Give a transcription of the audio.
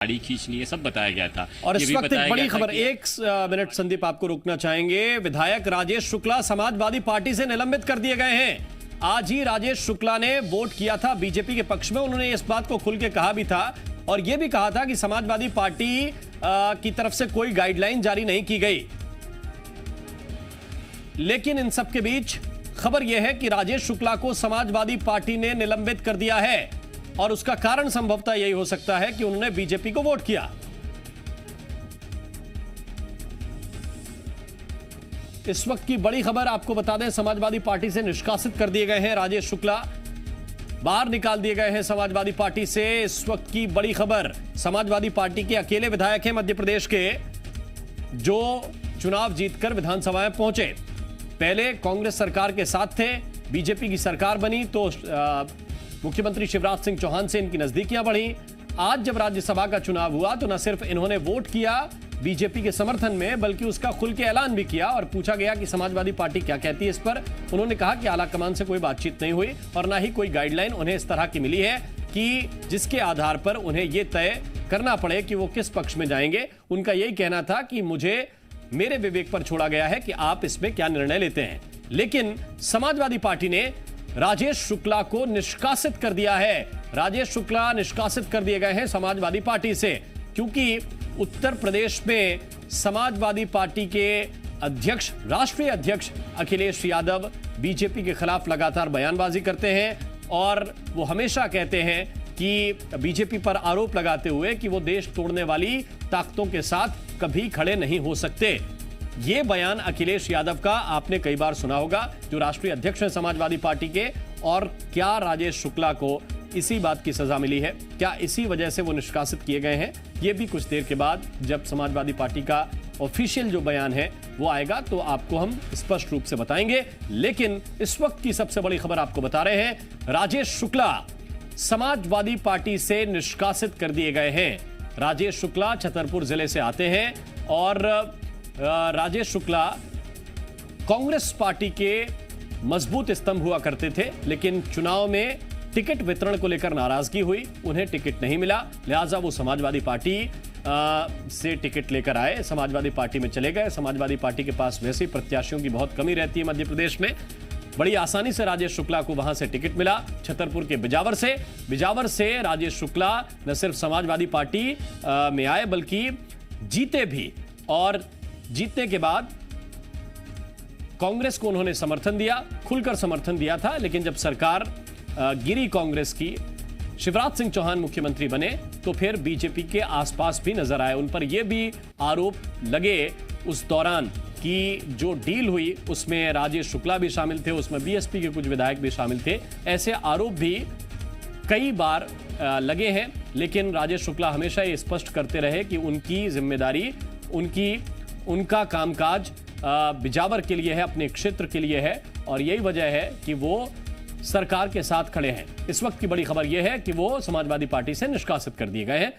गाड़ी खींचनी है, सब बताया गया था। और इस वक्त एक बड़ी खबर, एक मिनट संदीप आपको रोकना चाहेंगे। विधायक राजेश शुक्ला समाजवादी पार्टी से निलंबित कर दिए गए हैं। आज ही राजेश शुक्ला ने वोट किया था बीजेपी के पक्ष में। उन्होंने इस बात को खुल के कहा भी था और यह भी कहा था कि समाजवादी पार्टी की तरफ से कोई गाइडलाइन जारी नहीं की गई। लेकिन इन सब के बीच खबर यह है कि राजेश शुक्ला को समाजवादी पार्टी ने निलंबित कर दिया है और उसका कारण संभवतः यही हो सकता है कि उन्होंने बीजेपी को वोट किया। इस वक्त की बड़ी खबर आपको बता दें, समाजवादी पार्टी से निष्कासित कर दिए गए हैं राजेश शुक्ला, बाहर निकाल दिए गए हैं समाजवादी पार्टी से। इस वक्त की बड़ी खबर, समाजवादी पार्टी के अकेले विधायक हैं मध्य प्रदेश के जो चुनाव जीतकर विधानसभा में पहुंचे। पहले कांग्रेस सरकार के साथ थे, बीजेपी की सरकार बनी तो मुख्यमंत्री शिवराज सिंह चौहान से इनकी नजदीकियां बढ़ी। आज जब राज्यसभा का चुनाव हुआ तो न सिर्फ इन्होंने वोट किया बीजेपी के समर्थन में, बल्कि उसका खुल के ऐलान भी किया और पूछा गया कि समाजवादी पार्टी क्या कहती है इस पर। उन्होंने कहा कि आला कमान से कोई बातचीत नहीं हुई और ना ही कोई गाइडलाइन उन्हें इस तरह की मिली है कि जिसके आधार पर उन्हें यह तय करना पड़े कि वो किस पक्ष में जाएंगे। उनका यही कहना था कि मुझे मेरे विवेक पर छोड़ा गया है कि आप इसमें क्या निर्णय लेते हैं। लेकिन समाजवादी पार्टी ने राजेश शुक्ला को निष्कासित कर दिया है। राजेश शुक्ला निष्कासित कर दिए गए हैं समाजवादी पार्टी से, क्योंकि उत्तर प्रदेश में समाजवादी पार्टी के अध्यक्ष, राष्ट्रीय अध्यक्ष अखिलेश यादव बीजेपी के खिलाफ लगातार बयानबाजी करते हैं और वो हमेशा कहते हैं कि बीजेपी पर आरोप लगाते हुए कि वो देश तोड़ने वाली ताकतों के साथ कभी खड़े नहीं हो सकते। ये बयान अखिलेश यादव का आपने कई बार सुना होगा, जो राष्ट्रीय अध्यक्ष हैं समाजवादी पार्टी के। और क्या राजेश शुक्ला को इसी बात की सजा मिली है? क्या इसी वजह से वो निष्कासित किए गए हैं? ये भी कुछ देर के बाद जब समाजवादी पार्टी का ऑफिशियल जो बयान है वो आएगा तो आपको हम स्पष्ट रूप से बताएंगे। लेकिन इस वक्त की सबसे बड़ी खबर आपको बता रहे हैं, राजेश शुक्ला समाजवादी पार्टी से निष्कासित कर दिए गए हैं। राजेश शुक्ला छतरपुर जिले से आते हैं और राजेश शुक्ला कांग्रेस पार्टी के मजबूत स्तंभ हुआ करते थे, लेकिन चुनाव में टिकट वितरण को लेकर नाराजगी हुई, उन्हें टिकट नहीं मिला, लिहाजा वो समाजवादी पार्टी से टिकट लेकर आए, समाजवादी पार्टी में चले गए। समाजवादी पार्टी के पास वैसे ही प्रत्याशियों की बहुत कमी रहती है मध्य प्रदेश में। बड़ी आसानी से राजेश शुक्ला को वहां से टिकट मिला, छतरपुर के बिजावर से। बिजावर से राजेश शुक्ला न सिर्फ समाजवादी पार्टी में आए बल्कि जीते भी, और जीतने के बाद कांग्रेस को उन्होंने समर्थन दिया, खुलकर समर्थन दिया था। लेकिन जब सरकार गिरी कांग्रेस की, शिवराज सिंह चौहान मुख्यमंत्री बने, तो फिर बीजेपी के आसपास भी नजर आए। उन पर यह भी आरोप लगे उस दौरान कि जो डील हुई उसमें राजेश शुक्ला भी शामिल थे, उसमें बीएसपी के कुछ विधायक भी शामिल थे। ऐसे आरोप भी कई बार लगे हैं, लेकिन राजेश शुक्ला हमेशा ये स्पष्ट करते रहे कि उनकी जिम्मेदारी, उनका कामकाज बिजावर के लिए है, अपने क्षेत्र के लिए है और यही वजह है कि वो सरकार के साथ खड़े हैं। इस वक्त की बड़ी खबर यह है कि वो समाजवादी पार्टी से निष्कासित कर दिए गए हैं।